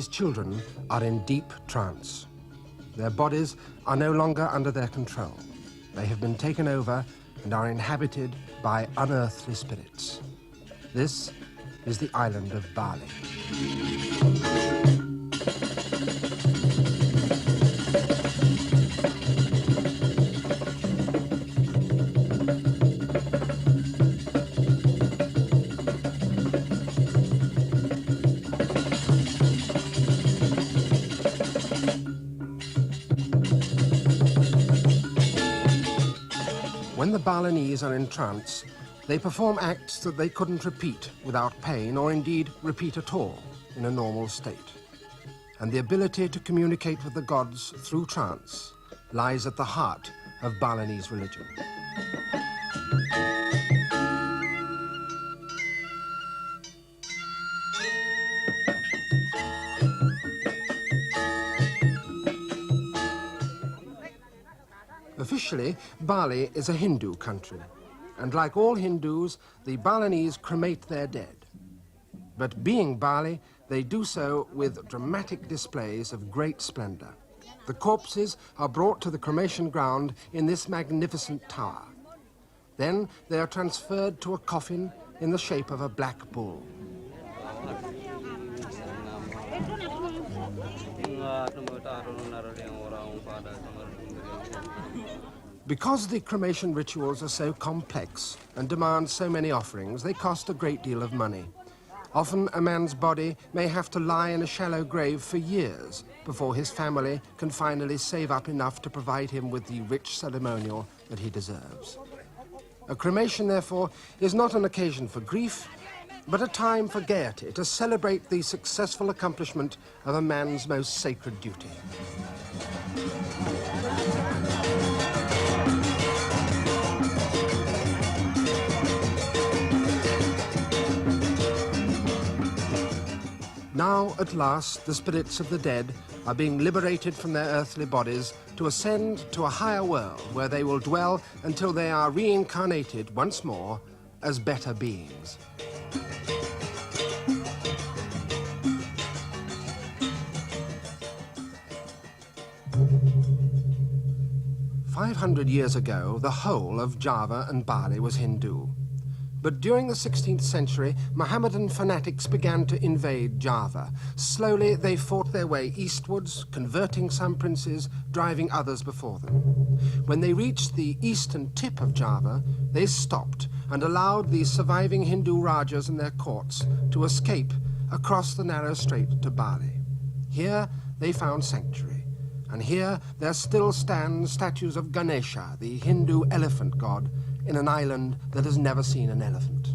These children are in deep trance. Their bodies are no longer under their control. They have been taken over and are inhabited by unearthly spirits. This is the island of Bali. When the Balinese are in trance, they perform acts that they couldn't repeat without pain, or indeed repeat at all in a normal state. And the ability to communicate with the gods through trance lies at the heart of Balinese religion. Officially, Bali is a Hindu country, and like all Hindus, the Balinese cremate their dead. But being Bali, they do so with dramatic displays of great splendor. The corpses are brought to the cremation ground in this magnificent tower. Then they are transferred to a coffin in the shape of a black bull. Because the cremation rituals are so complex and demand so many offerings, they cost a great deal of money. Often a man's body may have to lie in a shallow grave for years before his family can finally save up enough to provide him with the rich ceremonial that he deserves. A cremation, therefore, is not an occasion for grief, but a time for gaiety, to celebrate the successful accomplishment of a man's most sacred duty. Now, at last, the spirits of the dead are being liberated from their earthly bodies to ascend to a higher world where they will dwell until they are reincarnated once more as better beings. "500 years ago, the whole of Java and Bali was Hindu. But during the 16th century, Mohammedan fanatics began to invade Java. Slowly, they fought their way eastwards, converting some princes, driving others before them. When they reached the eastern tip of Java, they stopped and allowed the surviving Hindu Rajas and their courts to escape across the narrow strait to Bali. Here, they found sanctuary. And here, there still stand statues of Ganesha, the Hindu elephant god, in an island that has never seen an elephant.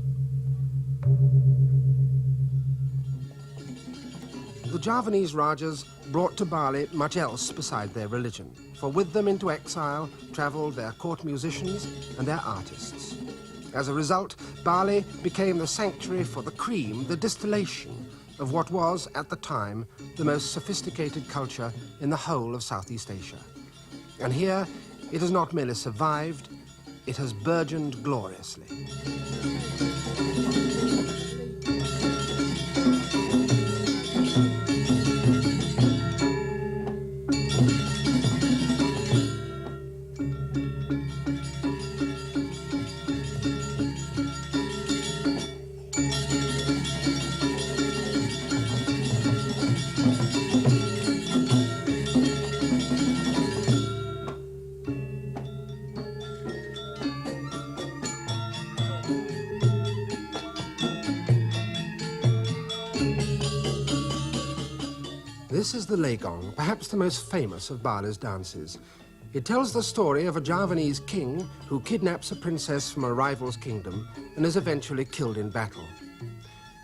The Javanese Rajas brought to Bali much else beside their religion, for with them into exile travelled their court musicians and their artists. As a result, Bali became the sanctuary for the cream, the distillation of what was, at the time, the most sophisticated culture in the whole of Southeast Asia. And here, it has not merely survived, it has burgeoned gloriously. This is the Legong, perhaps the most famous of Bali's dances. It tells the story of a Javanese king who kidnaps a princess from a rival's kingdom and is eventually killed in battle.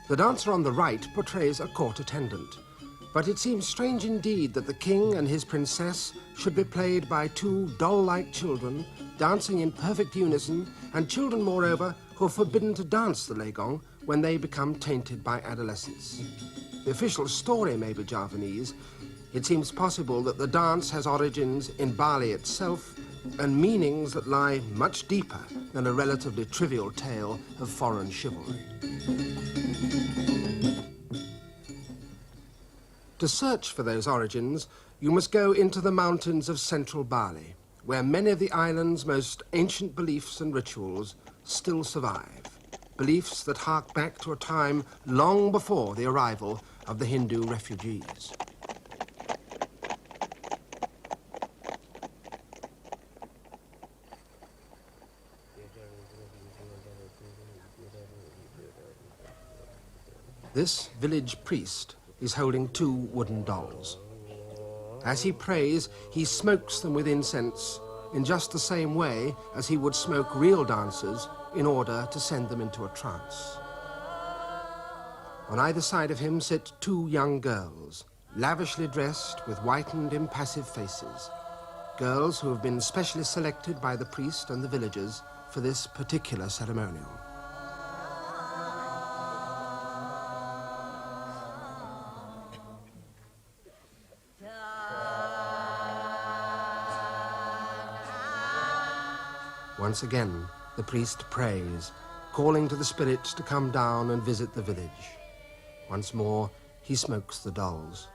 The dancer on the right portrays a court attendant, but it seems strange indeed that the king and his princess should be played by two doll-like children dancing in perfect unison, and children, moreover, who are forbidden to dance the Legong when they become tainted by adolescence. The official story may be Javanese. It seems possible that the dance has origins in Bali itself and meanings that lie much deeper than a relatively trivial tale of foreign chivalry. To search for those origins, you must go into the mountains of central Bali, where many of the island's most ancient beliefs and rituals still survive. Beliefs that hark back to a time long before the arrival of the Hindu refugees. This village priest is holding 2 wooden dolls. As he prays, he smokes them with incense in just the same way as he would smoke real dancers in order to send them into a trance. On either side of him sit 2 young girls, lavishly dressed with whitened, impassive faces. Girls who have been specially selected by the priest and the villagers for this particular ceremonial. Once again, the priest prays, calling to the spirits to come down and visit the village. Once more, he smokes the dolls.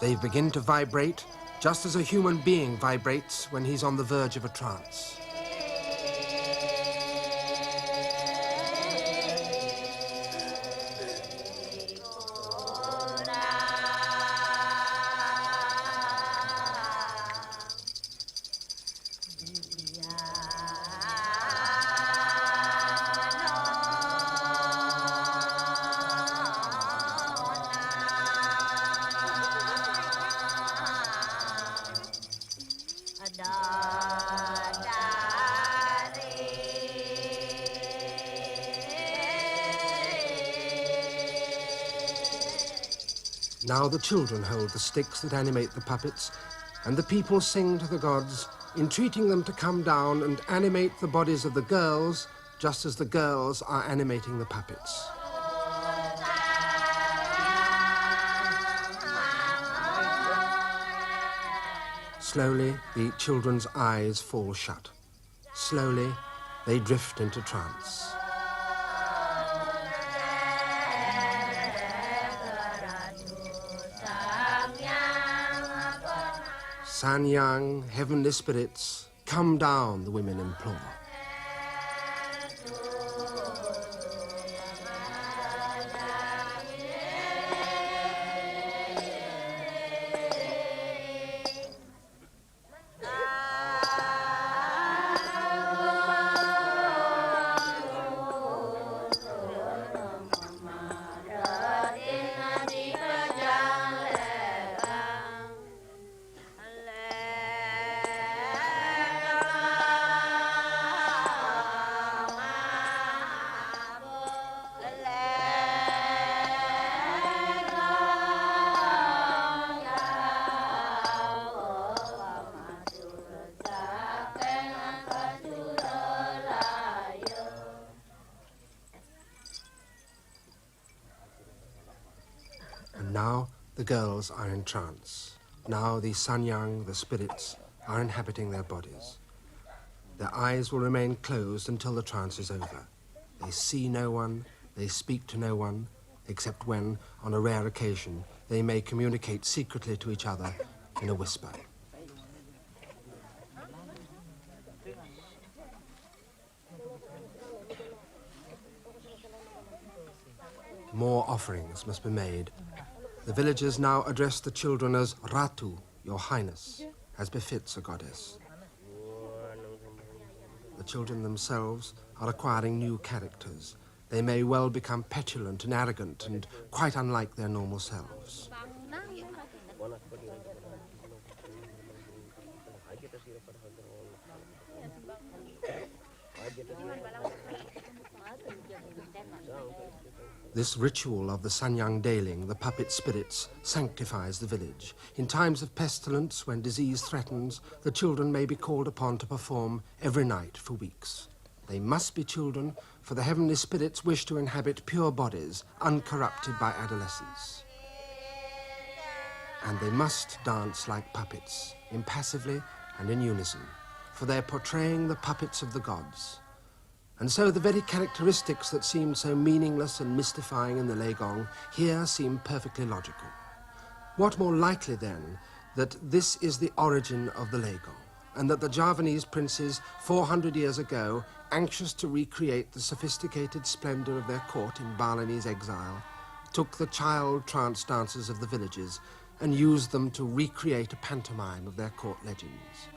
They begin to vibrate just as a human being vibrates when he's on the verge of a trance. Now the children hold the sticks that animate the puppets, and the people sing to the gods, entreating them to come down and animate the bodies of the girls, just as the girls are animating the puppets. Slowly, the children's eyes fall shut. Slowly, they drift into trance. Sanyang, heavenly spirits, come down, the women implore. Now the girls are in trance. Now the Sanyang, the spirits, are inhabiting their bodies. Their eyes will remain closed until the trance is over. They see no one, they speak to no one, except when, on a rare occasion, they may communicate secretly to each other in a whisper. More offerings must be made. The villagers now address the children as Ratu, your highness, as befits a goddess. The children themselves are acquiring new characters. They may well become petulant and arrogant and quite unlike their normal selves. This ritual of the Sanyang Daling, the puppet spirits, sanctifies the village. In times of pestilence, when disease threatens, the children may be called upon to perform every night for weeks. They must be children, for the heavenly spirits wish to inhabit pure bodies, uncorrupted by adolescence. And they must dance like puppets, impassively and in unison, for they're portraying the puppets of the gods. And so the very characteristics that seemed so meaningless and mystifying in the Legong here seem perfectly logical. What more likely, then, that this is the origin of the Legong, and that the Javanese princes 400 years ago, anxious to recreate the sophisticated splendor of their court in Balinese exile, took the child trance dancers of the villages and used them to recreate a pantomime of their court legends.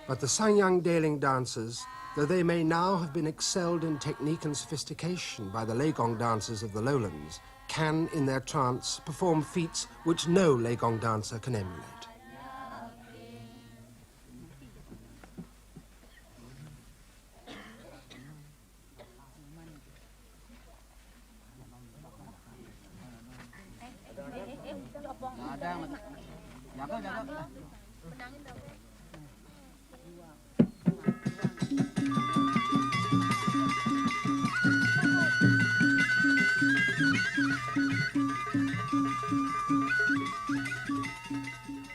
But the Sanyang Daling dancers, though they may now have been excelled in technique and sophistication by the Legong dancers of the lowlands, can, in their trance, perform feats which no Legong dancer can emulate.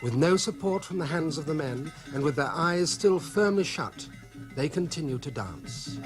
With no support from the hands of the men, and with their eyes still firmly shut, they continue to dance.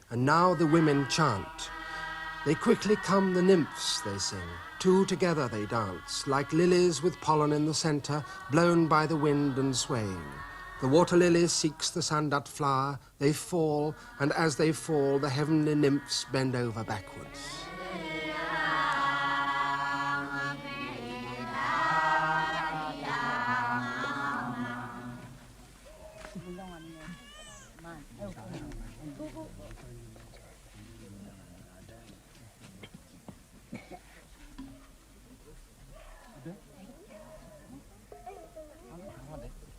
And now the women chant. They quickly come the nymphs, they sing. Two together they dance, like lilies with pollen in the center, blown by the wind and swaying. The water lily seeks the sandut flower, they fall, and as they fall, the heavenly nymphs bend over backwards.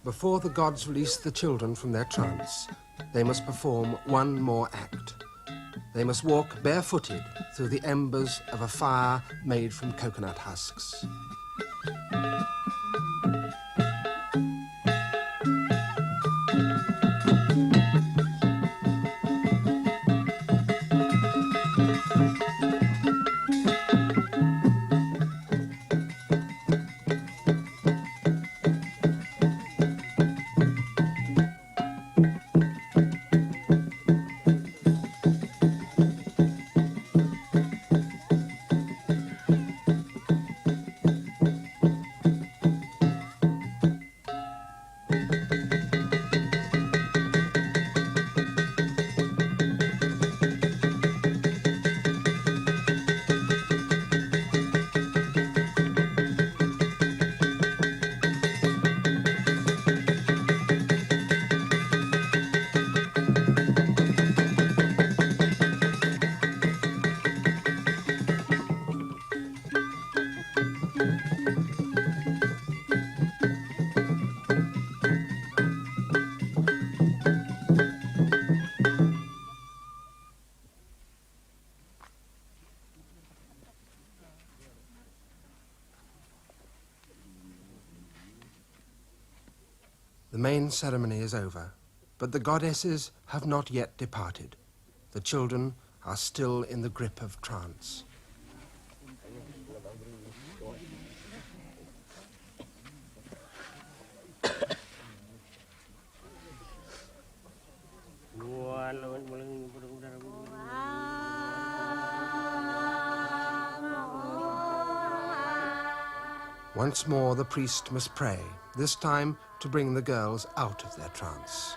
Before the gods release the children from their trance, they must perform one more act. They must walk barefooted through the embers of a fire made from coconut husks. The main ceremony is over, but the goddesses have not yet departed. The children are still in the grip of trance. Once more the priest must pray, this time to bring the girls out of their trance.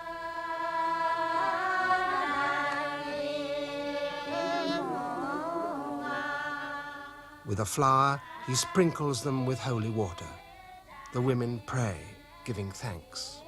With a flower, he sprinkles them with holy water. The women pray, giving thanks.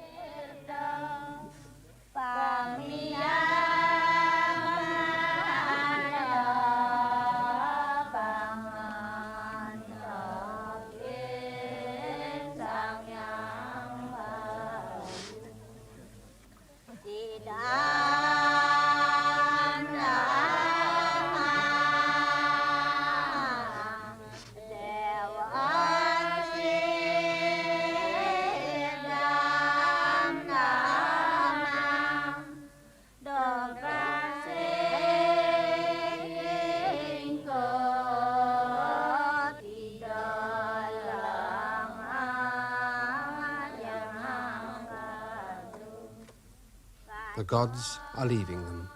The gods are leaving them.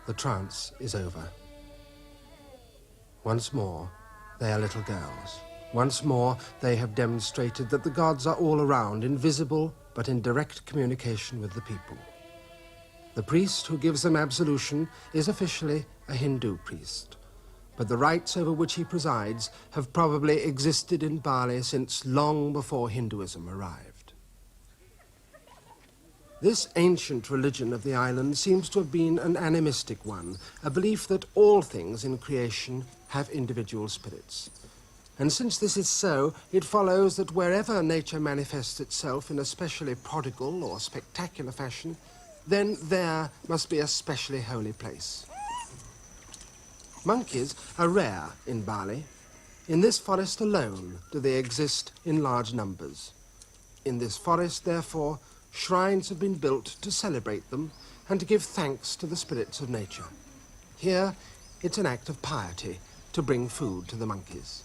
The trance is over. Once more, they are little girls. Once more, they have demonstrated that the gods are all around, invisible, but in direct communication with the people. The priest who gives them absolution is officially a Hindu priest, but the rites over which he presides have probably existed in Bali since long before Hinduism arrived. This ancient religion of the island seems to have been an animistic one, a belief that all things in creation have individual spirits. And since this is so, it follows that wherever nature manifests itself in a specially prodigal or spectacular fashion, then there must be a specially holy place. Monkeys are rare in Bali. In this forest alone do they exist in large numbers. In this forest, therefore, shrines have been built to celebrate them and to give thanks to the spirits of nature. Here, it's an act of piety to bring food to the monkeys.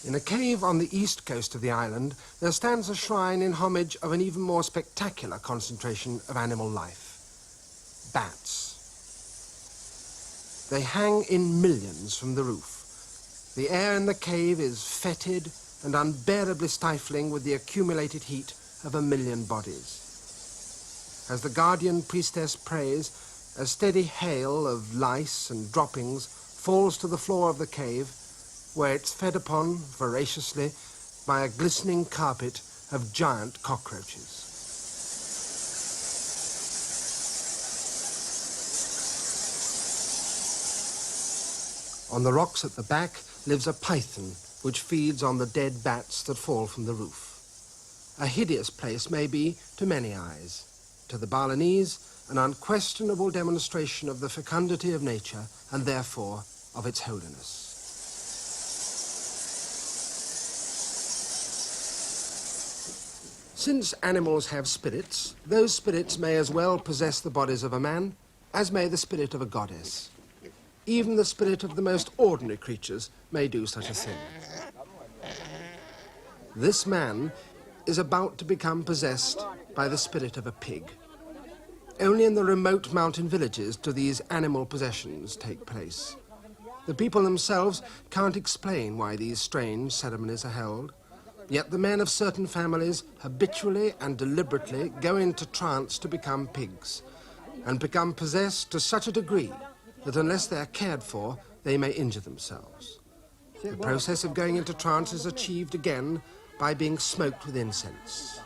In a cave on the east coast of the island, there stands a shrine in homage of an even more spectacular concentration of animal life: bats. They hang in millions from the roof. The air in the cave is fetid and unbearably stifling with the accumulated heat of a million bodies. As the guardian priestess prays, a steady hail of lice and droppings falls to the floor of the cave, where it's fed upon voraciously by a glistening carpet of giant cockroaches. On the rocks at the back lives a python which feeds on the dead bats that fall from the roof. A hideous place may be to many eyes. To the Balinese, an unquestionable demonstration of the fecundity of nature and therefore of its holiness. Since animals have spirits, those spirits may as well possess the bodies of a man as may the spirit of a goddess. Even the spirit of the most ordinary creatures may do such a thing. This man is about to become possessed by the spirit of a pig. Only in the remote mountain villages do these animal possessions take place. The people themselves can't explain why these strange ceremonies are held, yet the men of certain families habitually and deliberately go into trance to become pigs, and become possessed to such a degree that unless they are cared for, they may injure themselves. The process of going into trance is achieved again by being smoked with incense.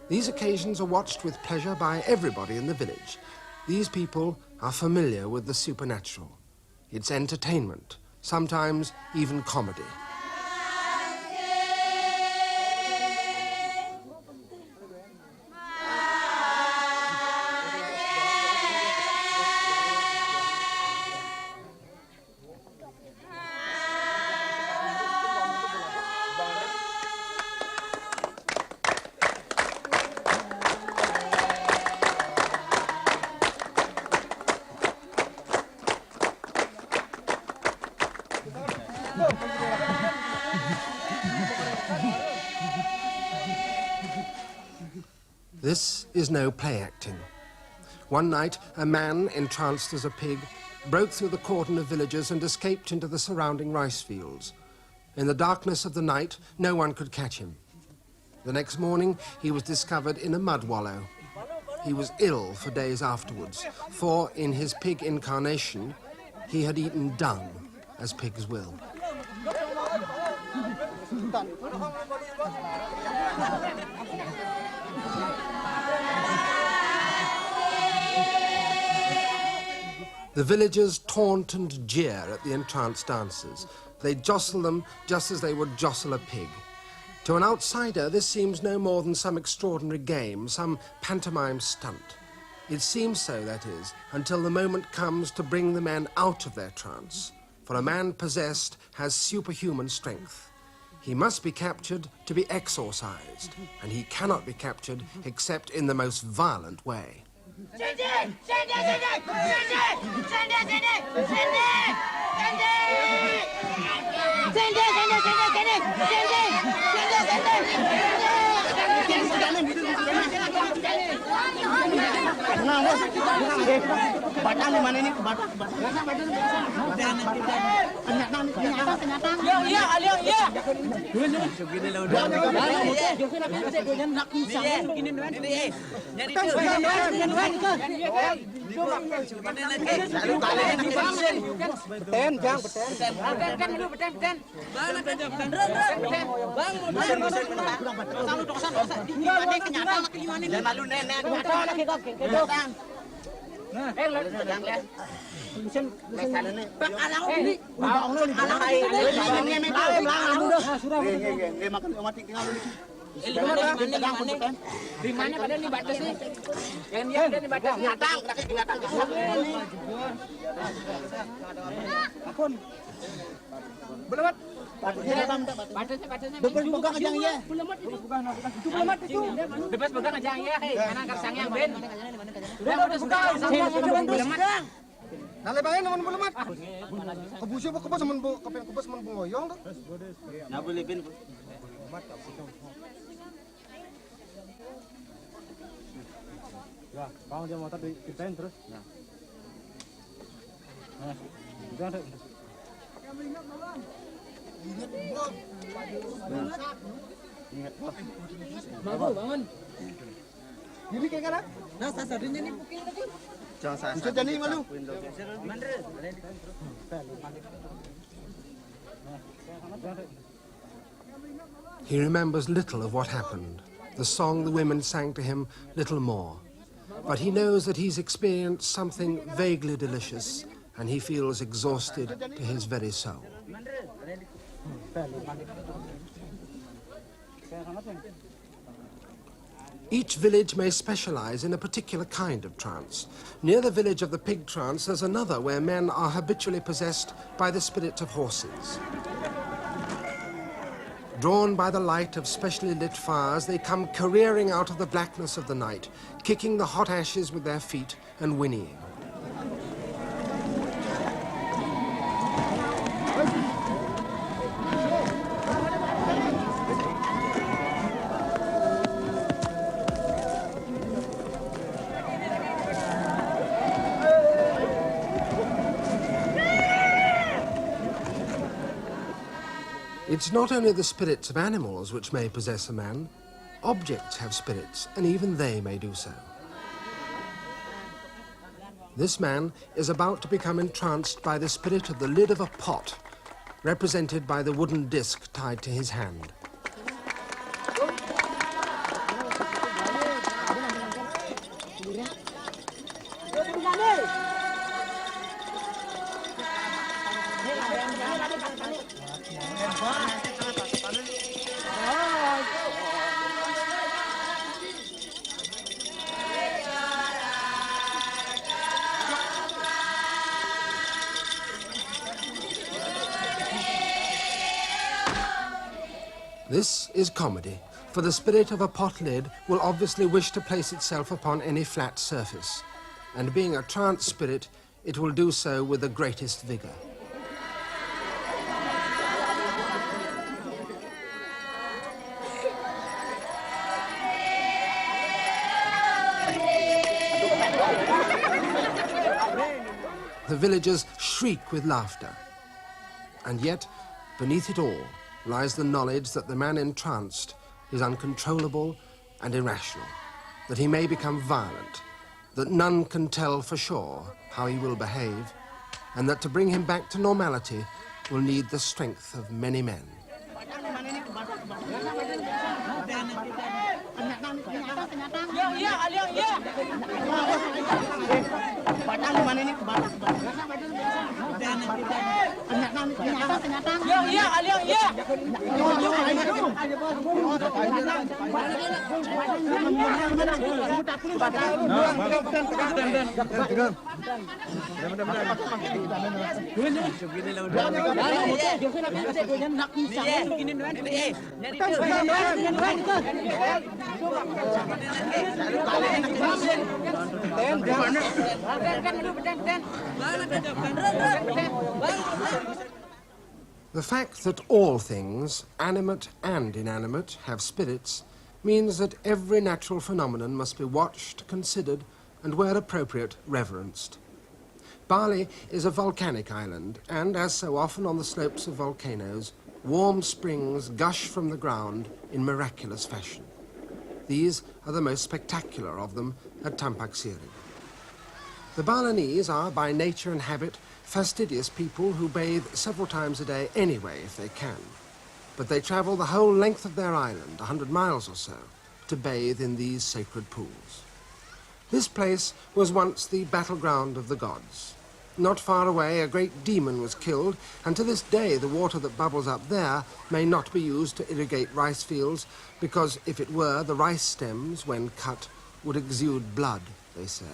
These occasions are watched with pleasure by everybody in the village. These people are familiar with the supernatural. It's entertainment, sometimes even comedy. This is no play acting. One night, a man, entranced as a pig, broke through the cordon of villagers and escaped into the surrounding rice fields. In the darkness of the night, no one could catch him. The next morning, he was discovered in a mud wallow. He was ill for days afterwards, for in his pig incarnation, he had eaten dung, as pigs will. The villagers taunt and jeer at the entranced dancers. They jostle them just as they would jostle a pig. To an outsider, this seems no more than some extraordinary game, some pantomime stunt. It seems so, that is, until the moment comes to bring the men out of their trance. For a man possessed has superhuman strength. He must be captured to be exorcised, and he cannot be captured except in the most violent way. Batang di mana ini? Nalebayan naman bulamat. Kebusi po kebos men kebos men ngoyong tuh. Na boleh bin. Ya, bang dia motor dikitain terus. Nah. Nah, udah deh. Ingat, Bang. Bangun. Jadi kayak kan? Nah, sasadnya nih mungkin lagi. Jangan bisa jadi malu. He remembers little of what happened. The song the women sang to him, little more. But he knows that he's experienced something vaguely delicious, and he feels exhausted to his very soul. Each village may specialize in a particular kind of trance. Near the village of the pig trance, there's another where men are habitually possessed by the spirits of horses. Drawn by the light of specially lit fires, they come careering out of the blackness of the night, kicking the hot ashes with their feet and whinnying. It's not only the spirits of animals which may possess a man. Objects have spirits, and even they may do so. This man is about to become entranced by the spirit of the lid of a pot, represented by the wooden disc tied to his hand. This is comedy, for the spirit of a pot lid will obviously wish to place itself upon any flat surface, and being a trance spirit, it will do so with the greatest vigor. The villagers shriek with laughter. And yet, beneath it all, lies the knowledge that the man entranced is uncontrollable and irrational, that he may become violent, that none can tell for sure how he will behave, and that to bring him back to normality will need the strength of many men. The fact that all things, animate and inanimate, have spirits means that every natural phenomenon must be watched, considered, and where appropriate, reverenced. Bali is a volcanic island, and as so often on the slopes of volcanoes, warm springs gush from the ground in miraculous fashion. These are the most spectacular of them at Tampak Siri. The Balinese are, by nature and habit, fastidious people who bathe several times a day anyway if they can. But they travel the whole length of their island, 100 miles or so, to bathe in these sacred pools. This place was once the battleground of the gods. Not far away, a great demon was killed, and to this day the water that bubbles up there may not be used to irrigate rice fields, because if it were, the rice stems, when cut, would exude blood, they say.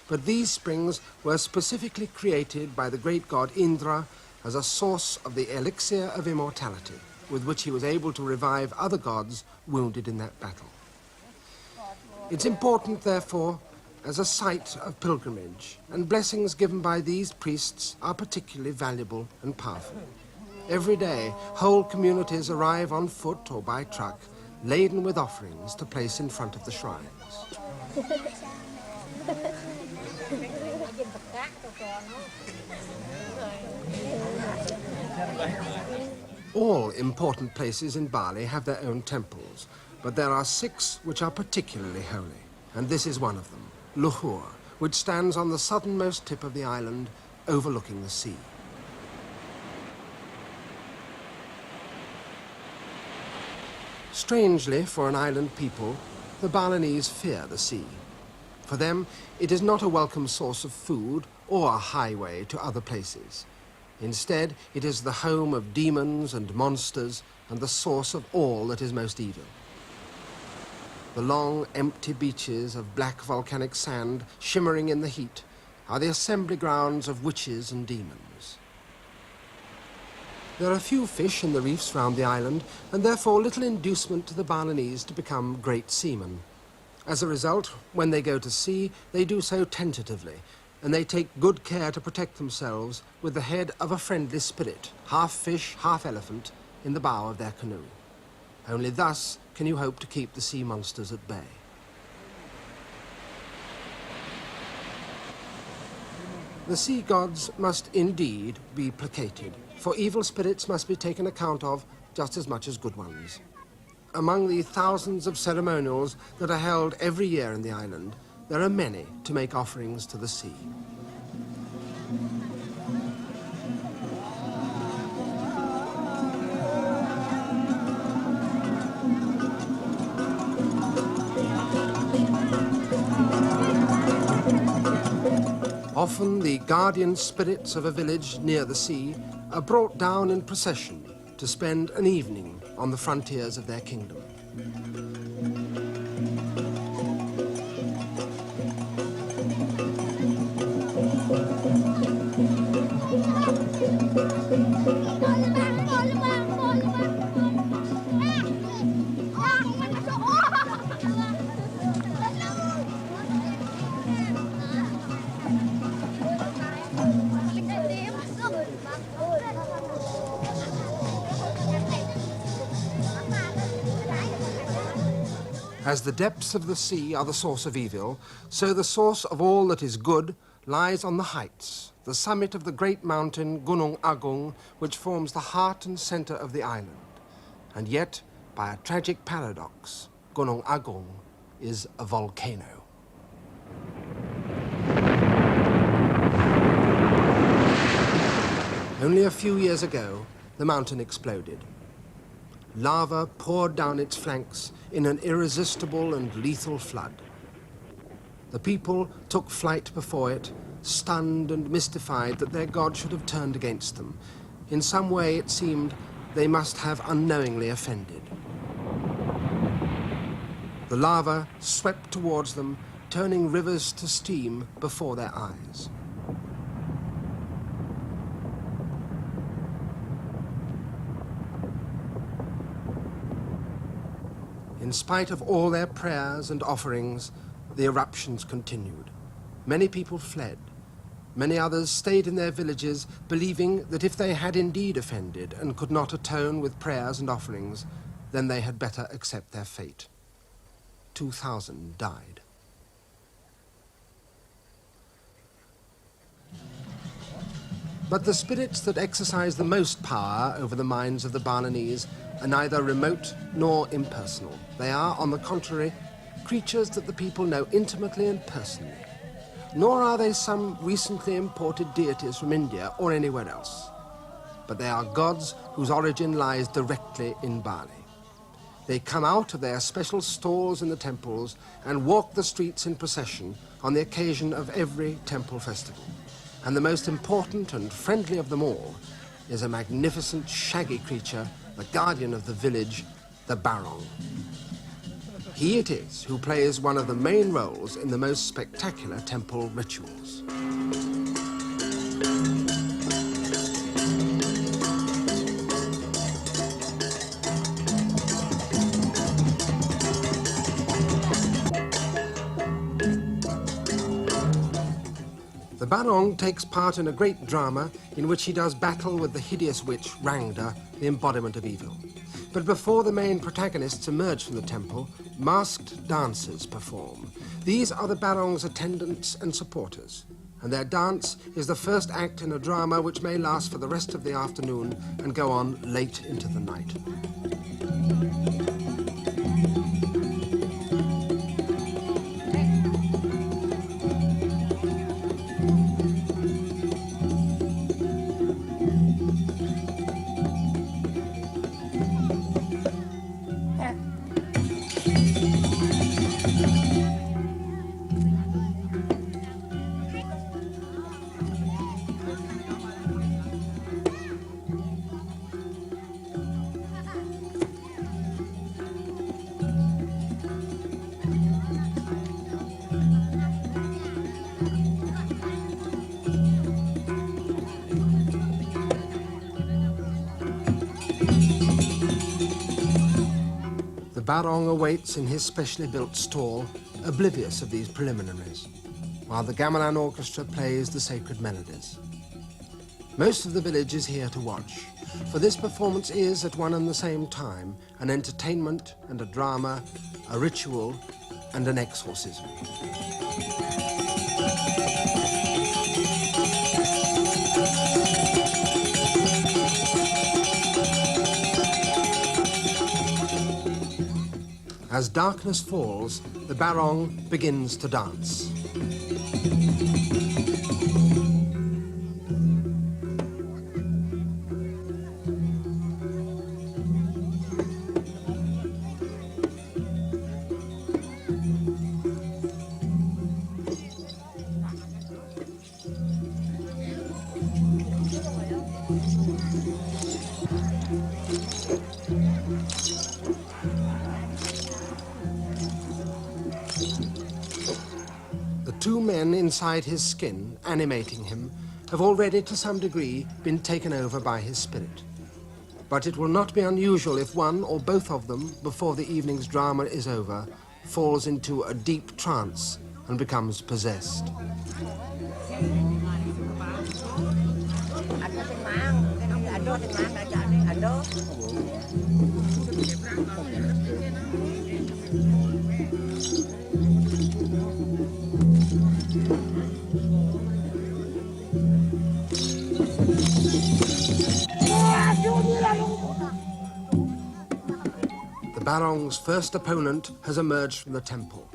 But these springs were specifically created by the great god Indra as a source of the elixir of immortality, with which he was able to revive other gods wounded in that battle. It's important, therefore, as a site of pilgrimage, and blessings given by these priests are particularly valuable and powerful. Every day, whole communities arrive on foot or by truck, laden with offerings to place in front of the shrines. All important places in Bali have their own temples, but there are 6 which are particularly holy, and this is one of them, Luhur, which stands on the southernmost tip of the island, overlooking the sea. Strangely, for an island people, the Balinese fear the sea. For them, it is not a welcome source of food or a highway to other places. Instead, it is the home of demons and monsters and the source of all that is most evil. The long, empty beaches of black volcanic sand, shimmering in the heat, are the assembly grounds of witches and demons. There are few fish in the reefs round the island, and therefore little inducement to the Balinese to become great seamen. As a result, when they go to sea, they do so tentatively, and they take good care to protect themselves with the head of a friendly spirit, half fish, half elephant, in the bow of their canoe. Only thus can you hope to keep the sea monsters at bay. The sea gods must indeed be placated, for evil spirits must be taken account of just as much as good ones. Among the thousands of ceremonials that are held every year in the island, there are many to make offerings to the sea. Often the guardian spirits of a village near the sea are brought down in procession to spend an evening on the frontiers of their kingdom. As the depths of the sea are the source of evil, so the source of all that is good lies on the heights, the summit of the great mountain Gunung Agung, which forms the heart and center of the island. And yet, by a tragic paradox, Gunung Agung is a volcano. Only a few years ago, the mountain exploded. Lava poured down its flanks in an irresistible and lethal flood. The people took flight before it, stunned and mystified that their god should have turned against them. In some way, it seemed, they must have unknowingly offended. The lava swept towards them, turning rivers to steam before their eyes. In spite of all their prayers and offerings, the eruptions continued. Many people fled. Many others stayed in their villages, believing that if they had indeed offended and could not atone with prayers and offerings, then they had better accept their fate. 2,000 died. But the spirits that exercise the most power over the minds of the Balinese are neither remote nor impersonal. They are, on the contrary, creatures that the people know intimately and personally. Nor are they some recently imported deities from India or anywhere else. But they are gods whose origin lies directly in Bali. They come out of their special stalls in the temples and walk the streets in procession on the occasion of every temple festival. And the most important and friendly of them all is a magnificent shaggy creature, the guardian of the village, the Barong. He it is who plays one of the main roles in the most spectacular temple rituals. The Barong takes part in a great drama in which he does battle with the hideous witch Rangda, the embodiment of evil. But before the main protagonists emerge from the temple, masked dancers perform. These are the Barong's attendants and supporters, and their dance is the first act in a drama which may last for the rest of the afternoon and go on late into the night. Barong awaits in his specially built stall, oblivious of these preliminaries, while the gamelan orchestra plays the sacred melodies. Most of the village is here to watch, for this performance is, at one and the same time, an entertainment and a drama, a ritual and an exorcism. As darkness falls, the Barong begins to dance. Two men inside his skin, animating him, have already to some degree been taken over by his spirit. But it will not be unusual if one or both of them, before the evening's drama is over, falls into a deep trance and becomes possessed. The Barong's first opponent has emerged from the temple.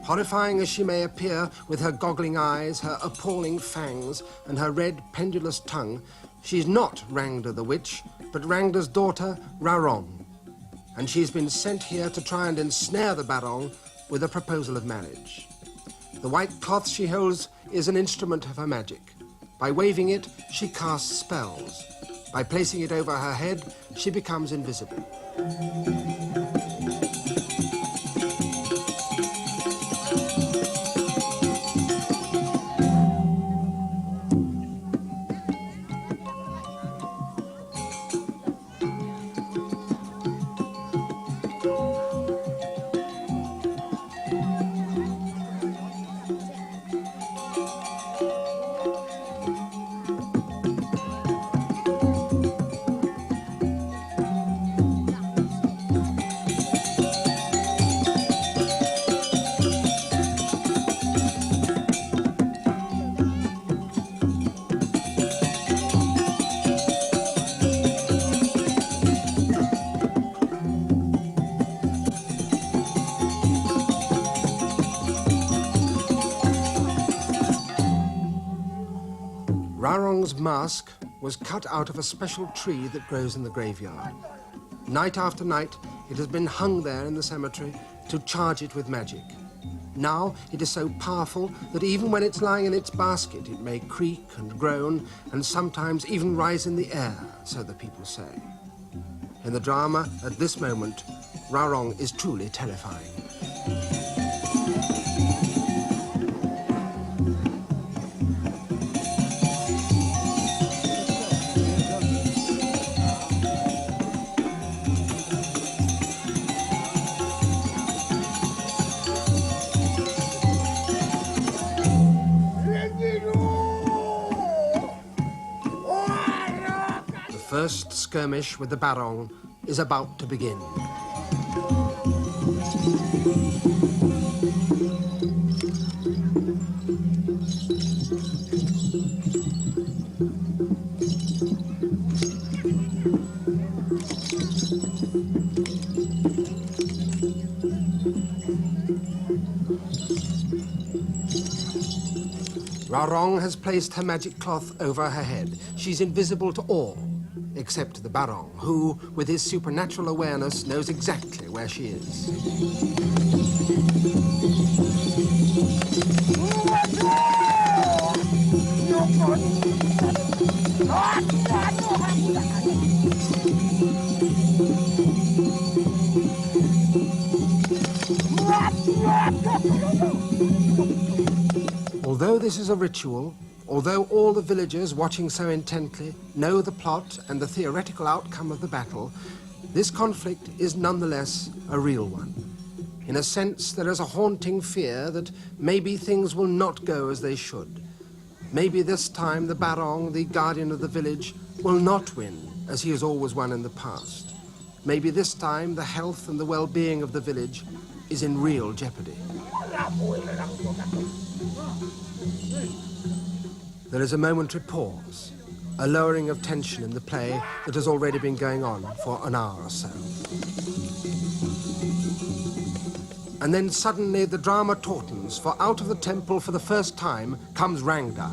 Horrifying as she may appear, with her goggling eyes, her appalling fangs, and her red pendulous tongue, she's not Rangda the witch, but Rangda's daughter, Barong. And she's been sent here to try and ensnare the Barong with a proposal of marriage. The white cloth she holds is an instrument of her magic. By waving it, she casts spells. By placing it over her head, she becomes invisible. Barong's mask was cut out of a special tree that grows in the graveyard. Night after night, it has been hung there in the cemetery to charge it with magic. Now it is so powerful that even when it's lying in its basket, it may creak and groan and sometimes even rise in the air, so the people say. In the drama, at this moment, Barong is truly terrifying. The first skirmish with the Barong is about to begin. Barong has placed her magic cloth over her head. She's invisible to all, except the Barong, who, with his supernatural awareness, knows exactly where she is. Although this is a ritual, although all the villagers watching so intently know the plot and the theoretical outcome of the battle, this conflict is nonetheless a real one. In a sense, there is a haunting fear that maybe things will not go as they should. Maybe this time the Barong, the guardian of the village, will not win as he has always won in the past. Maybe this time the health and the well-being of the village is in real jeopardy. There is a momentary pause, a lowering of tension in the play that has already been going on for an hour or so. And then suddenly the drama tautens, for out of the temple for the first time comes Rangda.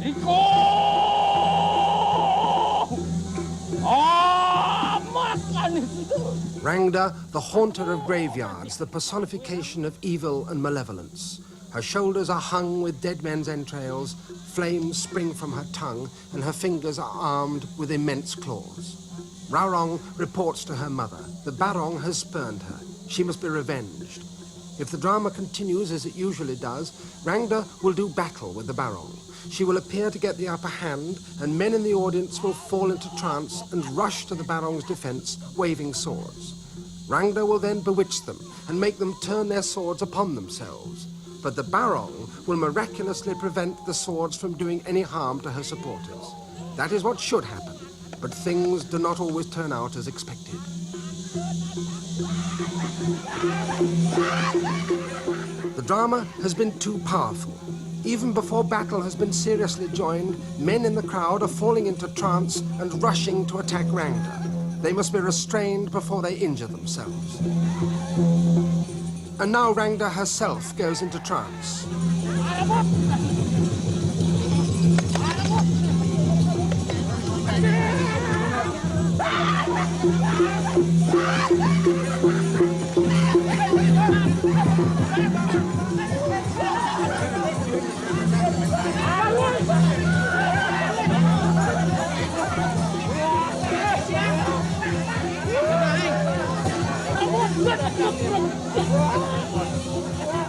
Rangda, the haunter of graveyards, the personification of evil and malevolence. Her shoulders are hung with dead men's entrails, flames spring from her tongue, and her fingers are armed with immense claws. Barong reports to her mother. The Barong has spurned her. She must be revenged. If the drama continues as it usually does, Rangda will do battle with the Barong. She will appear to get the upper hand, and men in the audience will fall into trance and rush to the Barong's defense, waving swords. Rangda will then bewitch them and make them turn their swords upon themselves. But the Barong will miraculously prevent the swords from doing any harm to her supporters. That is what should happen. But things do not always turn out as expected. The drama has been too powerful. Even before battle has been seriously joined, men in the crowd are falling into trance and rushing to attack Rangda. They must be restrained before they injure themselves. And now Rangda herself goes into trance.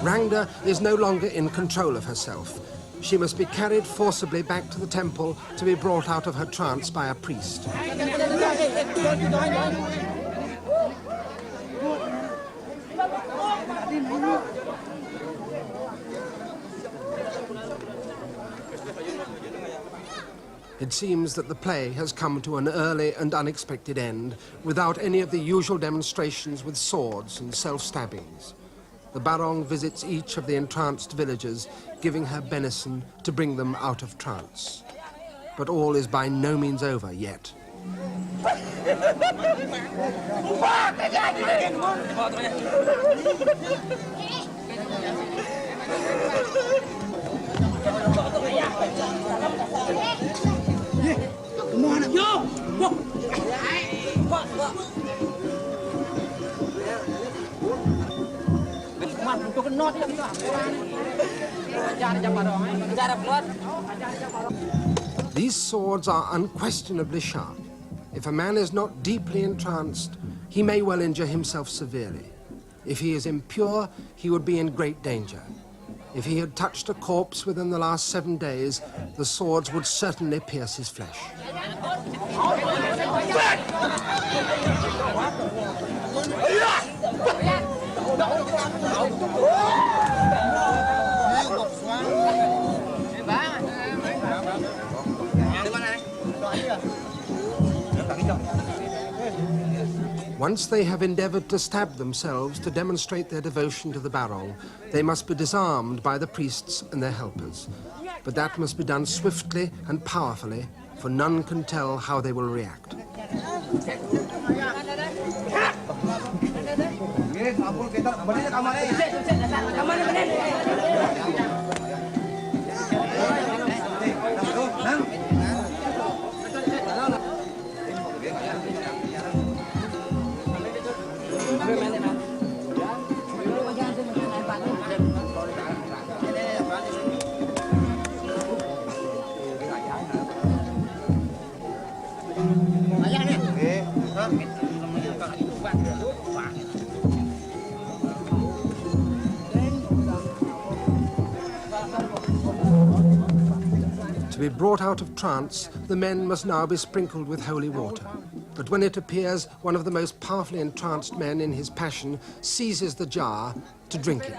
Rangda is no longer in control of herself. She must be carried forcibly back to the temple to be brought out of her trance by a priest. It seems that the play has come to an early and unexpected end, without any of the usual demonstrations with swords and self-stabbings. The Barong visits each of the entranced villagers, giving her benison to bring them out of trance. But all is by no means over yet. These swords are unquestionably sharp. If a man is not deeply entranced, he may well injure himself severely. If he is impure, he would be in great danger. If he had touched a corpse within the last 7 days, the swords would certainly pierce his flesh. Once they have endeavored to stab themselves to demonstrate their devotion to the Barong, they must be disarmed by the priests and their helpers. But that must be done swiftly and powerfully, for none can tell how they will react. To be brought out of trance, the men must now be sprinkled with holy water. But when it appears, one of the most powerfully entranced men in his passion seizes the jar to drink it.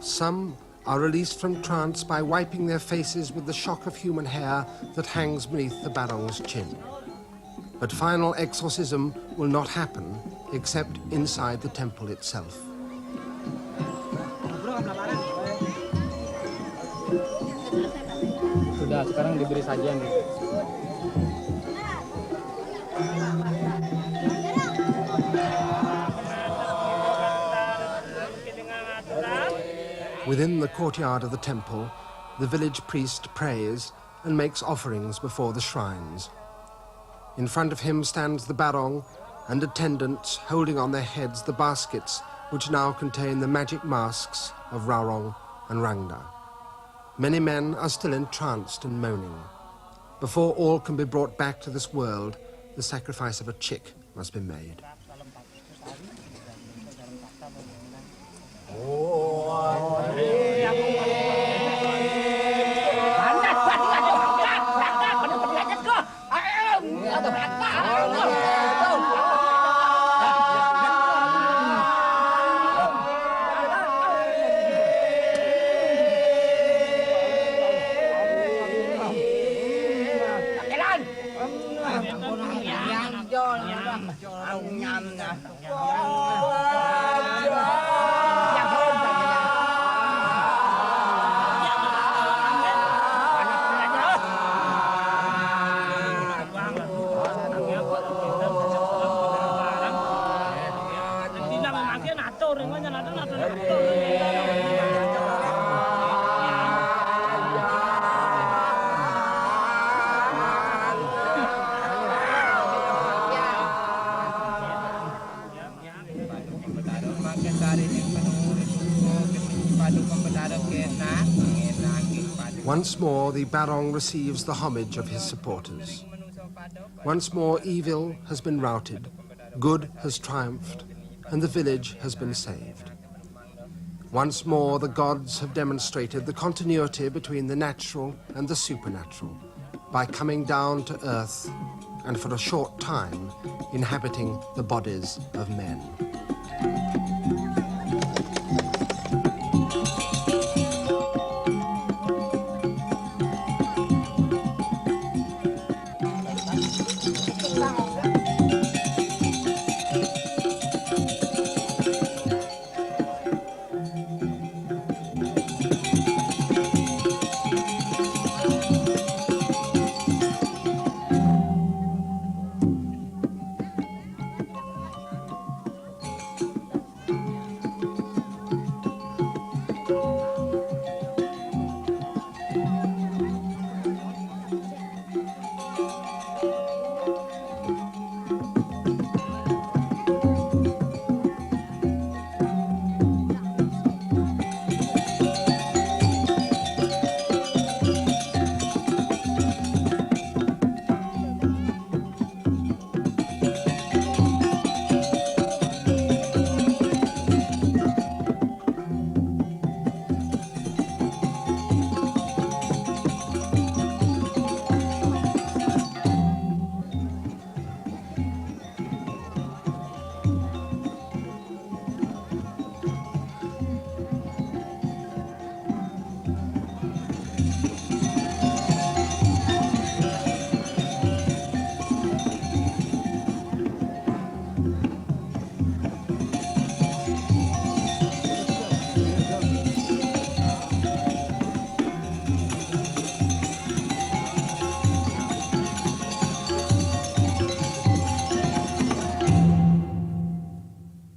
Some are released from trance by wiping their faces with the shock of human hair that hangs beneath the Barong's chin. But final exorcism will not happen except inside the temple itself. Udah, sekarang diberi sajian nih. Within the courtyard of the temple, the village priest prays and makes offerings before the shrines. In front of him stands the Barong and attendants holding on their heads the baskets which now contain the magic masks of Barong and Rangda. Many men are still entranced and moaning. Before all can be brought back to this world, the sacrifice of a chick must be made. Once more, the Barong receives the homage of his supporters. Once more, evil has been routed, good has triumphed, and the village has been saved. Once more, the gods have demonstrated the continuity between the natural and the supernatural by coming down to earth and for a short time inhabiting the bodies of men.